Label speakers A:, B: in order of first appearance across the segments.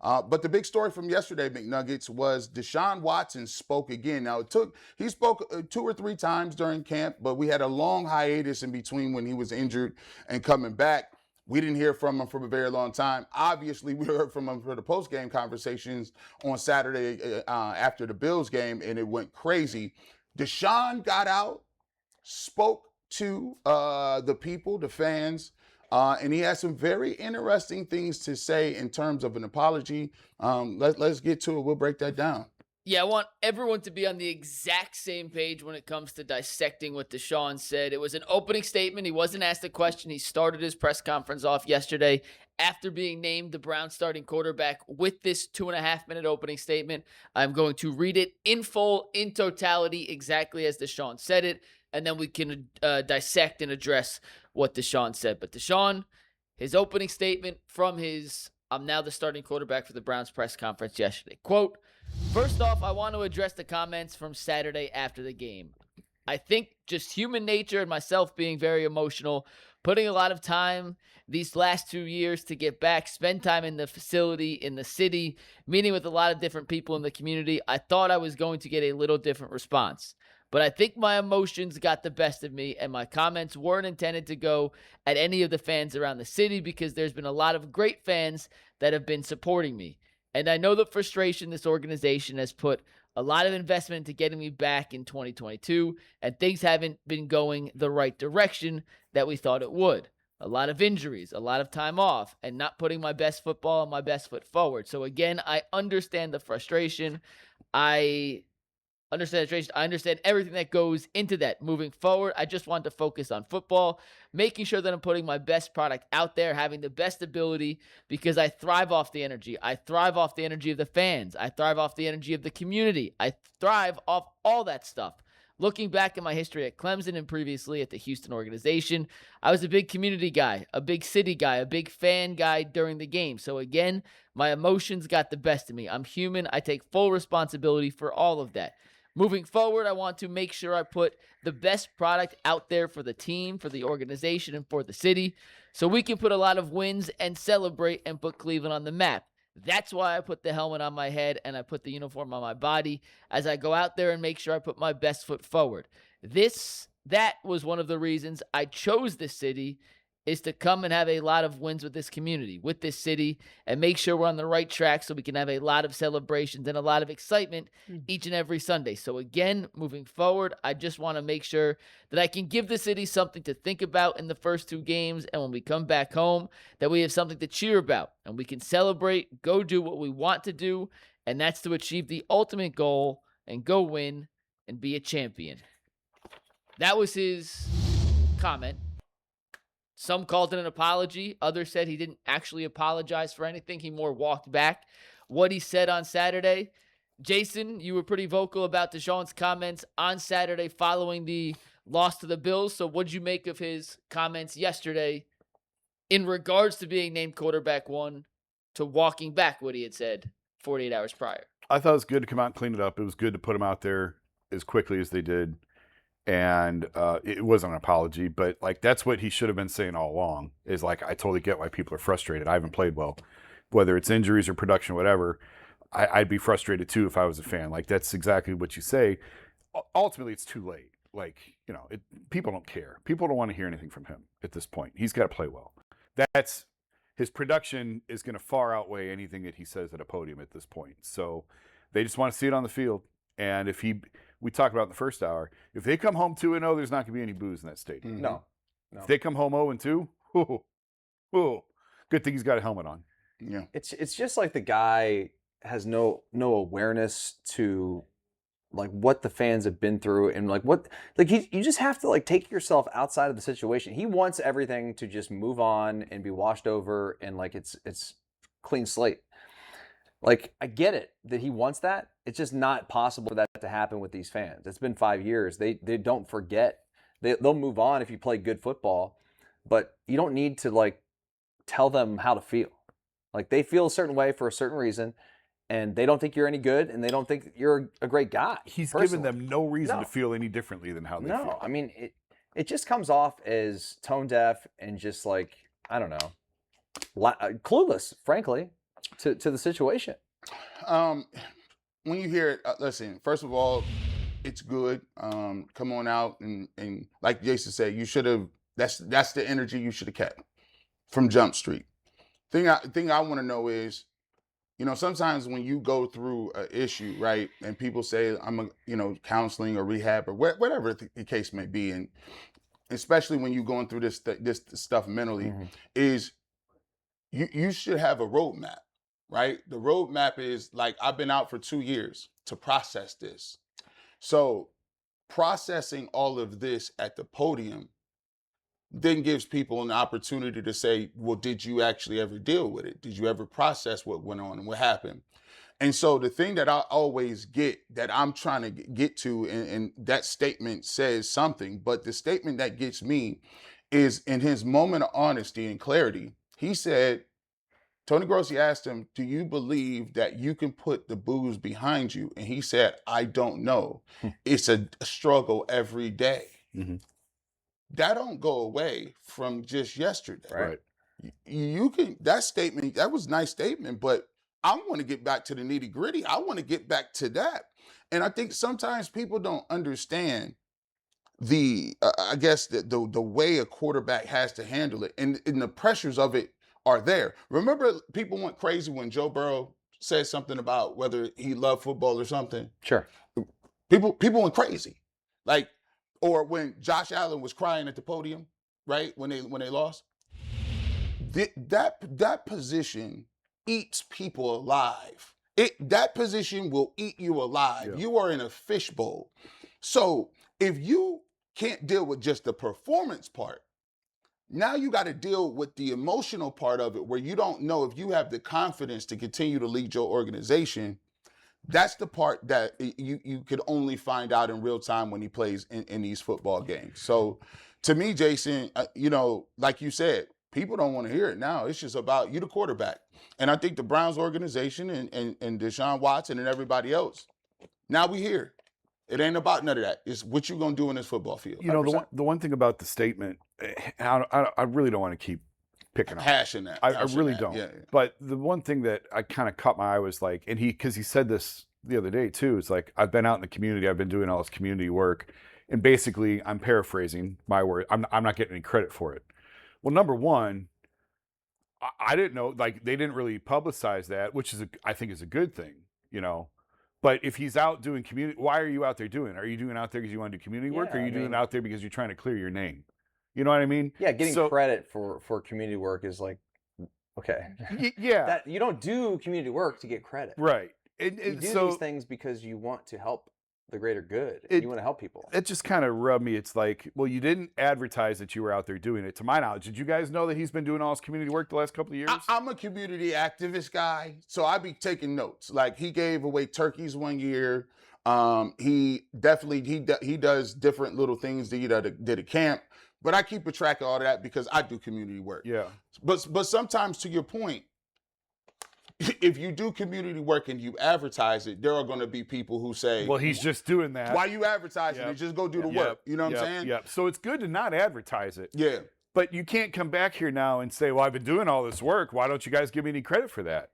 A: But the big story from yesterday, McNuggets, was Deshaun Watson spoke again. Now, he spoke 2 or 3 times during camp, but we had a long hiatus in between when he was injured and coming back. We didn't hear from him for a very long time. Obviously, we heard from him for the post-game conversations on Saturday after the Bills game, and it went crazy. Deshaun got out, spoke to the people, the fans, and he has some very interesting things to say in terms of an apology. Let's get to it. We'll break that down.
B: Yeah, I want everyone to be on the exact same page when it comes to dissecting what Deshaun said. It was an opening statement. He wasn't asked a question. He started his press conference off yesterday after being named the Browns starting quarterback with this 2.5-minute opening statement. I'm going to read it in full, in totality, exactly as Deshaun said it, and then we can dissect and address what Deshaun said. But Deshaun, his opening statement from his "I'm now the starting quarterback for the Browns" press conference yesterday. Quote, "First off, I want to address the comments from Saturday after the game. I think just human nature and myself being very emotional, putting a lot of time these last 2 years to get back, spend time in the facility, in the city, meeting with a lot of different people in the community. I thought I was going to get a little different response. But I think my emotions got the best of me, and my comments weren't intended to go at any of the fans around the city because there's been a lot of great fans that have been supporting me. And I know the frustration this organization has put a lot of investment into getting me back in 2022, and things haven't been going the right direction that we thought it would. A lot of injuries, a lot of time off, and not putting my best football and my best foot forward. So again, I understand the frustration. I understand everything that goes into that. Moving forward, I just want to focus on football, making sure that I'm putting my best product out there, having the best ability, because I thrive off the energy. I thrive off the energy of the fans. I thrive off the energy of the community. I thrive off all that stuff. Looking back at my history at Clemson and previously at the Houston organization, I was a big community guy, a big city guy, a big fan guy during the game. So again, my emotions got the best of me. I'm human. I take full responsibility for all of that. Moving forward, I want to make sure I put the best product out there for the team, for the organization, and for the city, so we can put a lot of wins and celebrate and put Cleveland on the map. That's why I put the helmet on my head and I put the uniform on my body as I go out there and make sure I put my best foot forward. That was one of the reasons I chose this city, is to come and have a lot of wins with this community, with this city, and make sure we're on the right track so we can have a lot of celebrations and a lot of excitement each and every Sunday. So again, moving forward, I just want to make sure that I can give the city something to think about in the first 2 games, and when we come back home, that we have something to cheer about, and we can celebrate, go do what we want to do, and that's to achieve the ultimate goal and go win and be a champion." That was his comment. Some called it an apology. Others said he didn't actually apologize for anything. He more walked back what he said on Saturday. Jason, you were pretty vocal about Deshaun's comments on Saturday following the loss to the Bills. So what'd you make of his comments yesterday in regards to being named quarterback 1 to walking back what he had said 48 hours prior?
C: I thought it was good to come out and clean it up. It was good to put him out there as quickly as they did. And it wasn't an apology, but like that's what he should have been saying all along, is like, I totally get why people are frustrated. I haven't played well, whether it's injuries or production, whatever. I'd be frustrated too if I was a fan. Like, that's exactly what you say. Ultimately, it's too late. Like, people don't care. People don't want to hear anything from him at this point. He's got to play well. His production is going to far outweigh anything that he says at a podium at this point. So they just want to see it on the field. And we talked about in the first hour, if they come home 2-0, there's not going to be any boos in that stadium.
A: Mm-hmm.
D: No.
C: If they come home 0-2, good thing he's got a helmet on.
A: Yeah.
D: It's just like the guy has no awareness to like what the fans have been through, and you just have to like take yourself outside of the situation. He wants everything to just move on and be washed over, and like it's clean slate. Like, I get it that he wants that. It's just not possible for that to happen with these fans. It's been 5 years. They don't forget. They'll move on if you play good football, but you don't need to like tell them how to feel. Like, they feel a certain way for a certain reason, and they don't think you're any good, and they don't think you're a great guy.
C: He's
D: personally.
C: given them no reason to feel any differently than how they feel.
D: No, I mean, it just comes off as tone deaf and just like, I don't know, clueless, frankly. to the situation?
A: When you hear it, listen, first of all, it's good. Come on out and like Jason said, you should have. That's the energy you should have kept from Jump Street. Thing I want to know is, sometimes when you go through an issue, right, and people say I'm counseling or rehab or whatever the case may be, and especially when you're going through this stuff mentally, is you should have a roadmap, right? The roadmap is like, I've been out for 2 years to process this. So processing all of this at the podium then gives people an opportunity to say, well, did you actually ever deal with it? Did you ever process what went on and what happened? And so the thing that I always get, that I'm trying to get to, and that statement says something, but the statement that gets me is in his moment of honesty and clarity. He said, Tony Grossi asked him, do you believe that you can put the booze behind you? And he said, I don't know. It's a struggle every day. That don't go away from just yesterday.
C: Right.
A: You can, that statement, that was a nice statement, but I want to get back to the nitty gritty. I want to get back to that. And I think sometimes people don't understand the way a quarterback has to handle it, and the pressures of it are there. Remember, people went crazy when Joe Burrow said something about whether he loved football or something.
D: Sure.
A: People went crazy, like, or when Josh Allen was crying at the podium, right, when they lost. That position eats people alive. That position will eat you alive. Yeah. You are in a fishbowl. So if you can't deal with just the performance part, now you got to deal with the emotional part of it, where you don't know if you have the confidence to continue to lead your organization. That's the part that you could only find out in real time when he plays in these football games. So to me, Jason, like you said, people don't want to hear it now. It's just about you, the quarterback. And I think the Browns organization and Deshaun Watson and everybody else, now we here. It ain't about none of that. It's what you're going to do in this football field.
C: The one thing about the statement, I really don't want to keep picking up.
A: Hashing that.
C: I really don't. Yeah. But the one thing that I kind of caught my eye was like, and because he said this the other day too, it's like, I've been out in the community, I've been doing all this community work, and basically, I'm paraphrasing my word, I'm not getting any credit for it. Well, number one, I didn't know, like, they didn't really publicize that, which I think is a good thing, But if he's out doing community, why are you out there doing it? Are you doing it out there because you want to do community work, or are you doing it out there because you're trying to clear your name? You know what I mean?
D: Yeah, getting credit for community work is like, okay.
C: Yeah.
D: You don't do community work to get credit.
C: Right.
D: You do these things because you want to help the greater good. You want to help people.
C: It just kind of rubbed me. It's like, well, you didn't advertise that you were out there doing it. To my knowledge, did you guys know that he's been doing all his community work the last couple of years?
A: I'm a community activist guy, so I be taking notes. Like, he gave away turkeys one year. He definitely he does different little things that he did at camp. But I keep a track of all that because I do community work.
C: Yeah.
A: But sometimes, to your point, if you do community work and you advertise it, there are going to be people who say,
C: well, he's just doing that.
A: Why you advertising it? Just go do the work. You know what I'm saying?
C: Yeah. So it's good to not advertise it.
A: Yeah.
C: But you can't come back here now and say, well, I've been doing all this work. Why don't you guys give me any credit for that?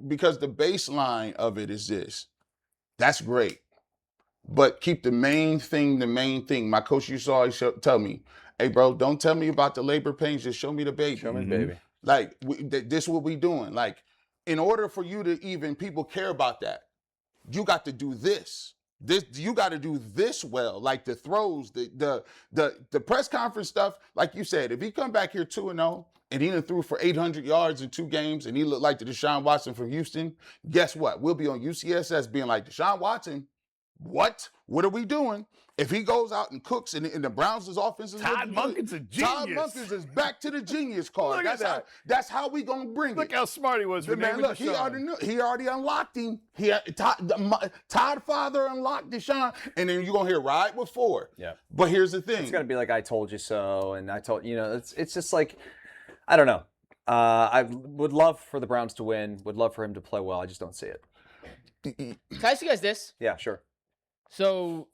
A: Because the baseline of it is this. That's great. But keep the main thing the main thing. My coach used to always tell me, hey, bro, don't tell me about the labor pains. Just show me the baby.
D: Show me the baby.
A: Like, this is what we doing. Like, in order for you to even people care about that, you got to do this. You got to do this well. Like the throws, the press conference stuff. Like you said, if he come back here 2-0 and he done threw for 800 yards in 2 games and he looked like the Deshaun Watson from Houston, guess what? We'll be on UCSS being like, Deshaun Watson, what? What are we doing? If he goes out and cooks and the Browns' offense is
C: Todd Monken's a genius.
A: Todd Monken is back to the genius card. That's how we gonna bring it.
C: Look how smart he was.
A: Look, he already unlocked him. Todd father unlocked Deshaun, and then you're gonna hear ride with 4.
D: Yeah.
A: But here's the thing.
D: It's gonna be like, I told you so, and I told it's just like, I don't know. I would love for the Browns to win. Would love for him to play well. I just don't see it.
B: Can I ask you guys this?
D: Yeah, sure.
B: So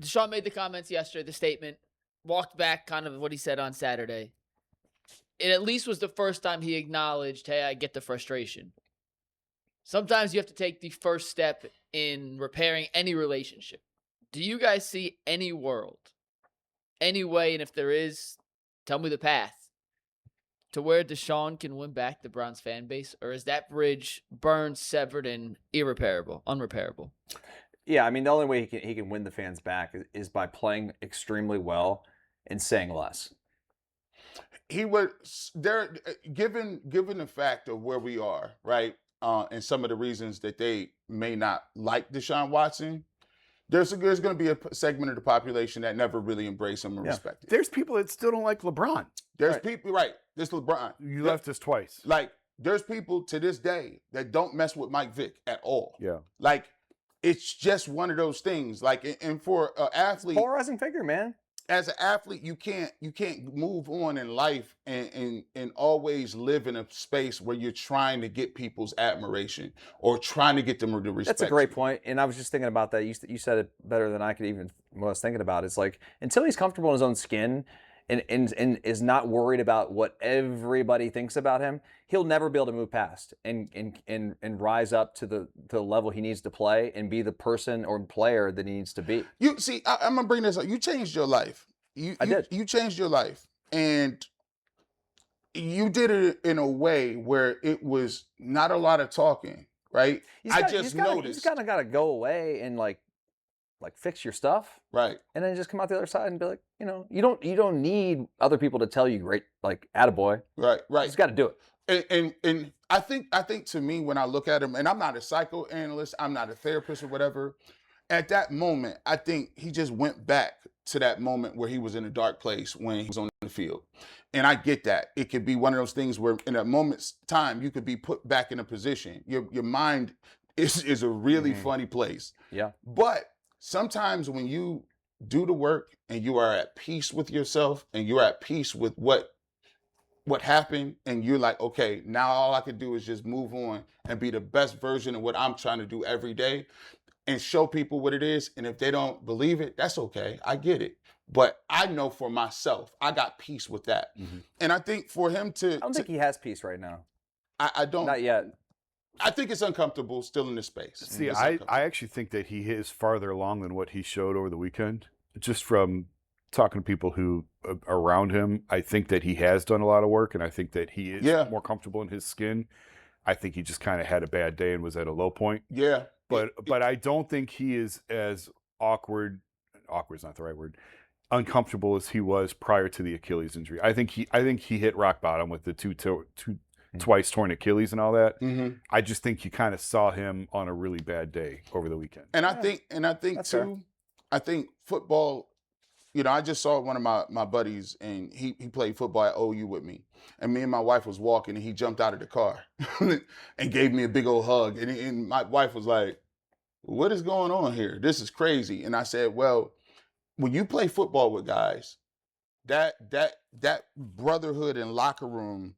B: Deshaun made the comments yesterday, the statement, walked back kind of what he said on Saturday. It at least was the first time he acknowledged, hey, I get the frustration. Sometimes you have to take the first step in repairing any relationship. Do you guys see any world, any way, and if there is, tell me the path, to where Deshaun can win back the Browns fan base? Or is that bridge burned, severed, and unrepairable?
D: Yeah, I mean, the only way he can win the fans back is by playing extremely well and saying less.
A: He would there, given the fact of where we are, right, and some of the reasons that they may not like Deshaun Watson. There's going to be a segment of the population that never really embrace him and respect it.
C: There's people that still don't like LeBron.
A: There's people, right? This LeBron.
C: You left us twice.
A: Like, there's people to this day that don't mess with Mike Vick at all.
C: Yeah.
A: Like, it's just one of those things. Like, and for an athlete,
D: polarizing figure, man.
A: As an athlete, you can't move on in life and always live in a space where you're trying to get people's admiration or trying to get them to respect.
D: That's a great point. And I was just thinking about that. You said it better than I could even what I was thinking about. It's like until he's comfortable in his own skin and is not worried about what everybody thinks about him, he'll never be able to move past and rise up to the level he needs to play and be the person or player that he needs to be.
A: You see, I'm gonna bring this up. You changed your life. I did. You changed your life, and you did it in a way where it was not a lot of talking, right?
D: You
A: noticed.
D: You just kind of got to go away and like fix your stuff,
A: right?
D: And then just come out the other side and be like, you don't need other people to tell you great, like attaboy.
A: Right. You
D: just got to do it.
A: And I think to me, when I look at him, and I'm not a psychoanalyst, I'm not a therapist or whatever. At that moment, I think he just went back to that moment where he was in a dark place when he was on the field. And I get that. It could be one of those things where in a moment's time, you could be put back in a position. Your mind is a really funny place.
D: Yeah.
A: But sometimes when you do the work and you are at peace with yourself and you're at peace with what happened, and you're like, okay, now all I can do is just move on and be the best version of what I'm trying to do every day and show people what it is. And if they don't believe it, that's okay. I get it. But I know for myself, I got peace with that. Mm-hmm. And I think for him to...
D: I don't think he has peace right now.
A: I don't...
D: Not yet.
A: I think it's uncomfortable still in this space.
C: See, I actually think that he is farther along than what he showed over the weekend. Just from talking to people who around him, I think that he has done a lot of work, and I think that he is more comfortable in his skin. I think he just kind of had a bad day and was at a low point.
A: Yeah.
C: But I don't think he is as awkward is not the right word, uncomfortable as he was prior to the Achilles injury. I think he hit rock bottom with the twice torn Achilles and all that. Mm-hmm. I just think you kind of saw him on a really bad day over the weekend.
A: And I think
D: That's
A: too,
D: fair.
A: I think football, I just saw one of my buddies, and he played football at OU with me. And me and my wife was walking, and he jumped out of the car and gave me a big old hug. And my wife was like, what is going on here? This is crazy. And I said, well, when you play football with guys, that brotherhood and locker room,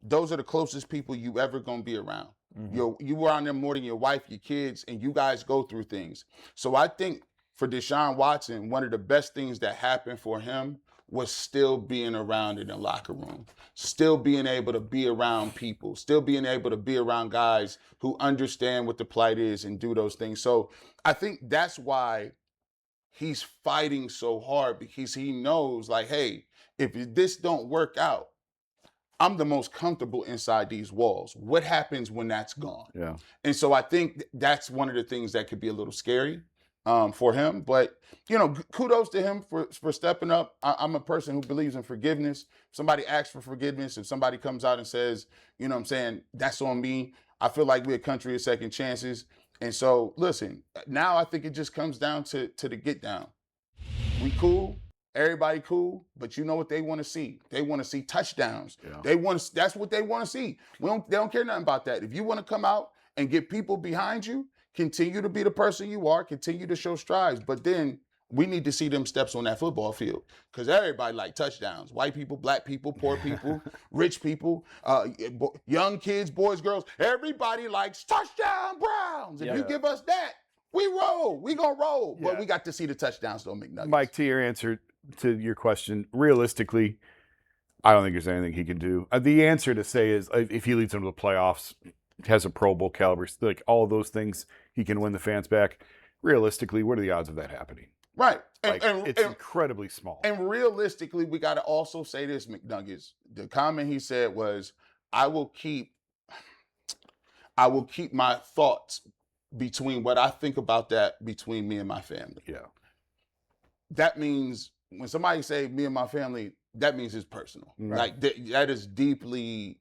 A: those are the closest people you ever gonna be around. Mm-hmm. You around them more than your wife, your kids, and you guys go through things. So I think for Deshaun Watson, one of the best things that happened for him was still being around in the locker room, still being able to be around people, still being able to be around guys who understand what the plight is and do those things. So I think that's why he's fighting so hard, because he knows, like, hey, if this don't work out, I'm the most comfortable inside these walls. What happens when that's gone?
C: Yeah. And
A: so I think that's one of the things that could be a little scary for him. But, kudos to him for stepping up. I'm a person who believes in forgiveness. If somebody asks for forgiveness, if somebody comes out and says, that's on me, I feel like we're a country of second chances. And so, listen, now I think it just comes down to the get down. We cool. Everybody cool, but you know what they want to see? They want to see touchdowns. Yeah. That's what they want to see. They don't care nothing about that. If you want to come out and get people behind you, continue to be the person you are, continue to show strides. But then we need to see them steps on that football field, because everybody like touchdowns. White people, black people, poor people, rich people, young kids, boys, girls. Everybody likes touchdown Browns. If you give us that, we roll. We gonna roll. Yeah. But we got to see the touchdowns, though, McNuggets.
C: Mike, to your answer to your question, realistically, I don't think there's anything he can do. The answer to say is if he leads them to the playoffs, has a Pro Bowl caliber, like all of those things, he can win the fans back. Realistically, what are the odds of that happening?
A: Right.
C: It's incredibly small.
A: And realistically, we got to also say this, McNuggets. The comment he said was, I will keep my thoughts between what I think about that between me and my family.
C: Yeah.
A: That means when somebody say me and my family, that means it's personal.
C: Right.
A: Like that is deeply,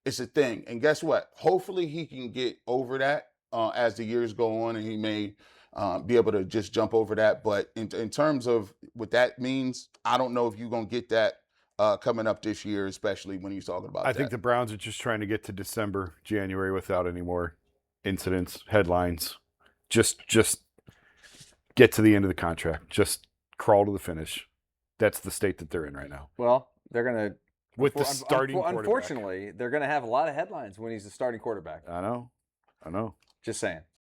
A: it's a thing. And guess what? Hopefully he can get over that as the years go on, and he may be able to just jump over that. But in terms of what that means, I don't know if you're going to get that coming up this year, especially when he's talking about that.
C: I think the Browns are just trying to get to December, January without any more incidents, headlines. Just get to the end of the contract. Just crawl to the finish. That's the state that they're in right now.
D: Well, they're going to.
C: With the starting quarterback.
D: Unfortunately, they're going to have a lot of headlines when he's the starting quarterback.
C: I know.
D: Just saying.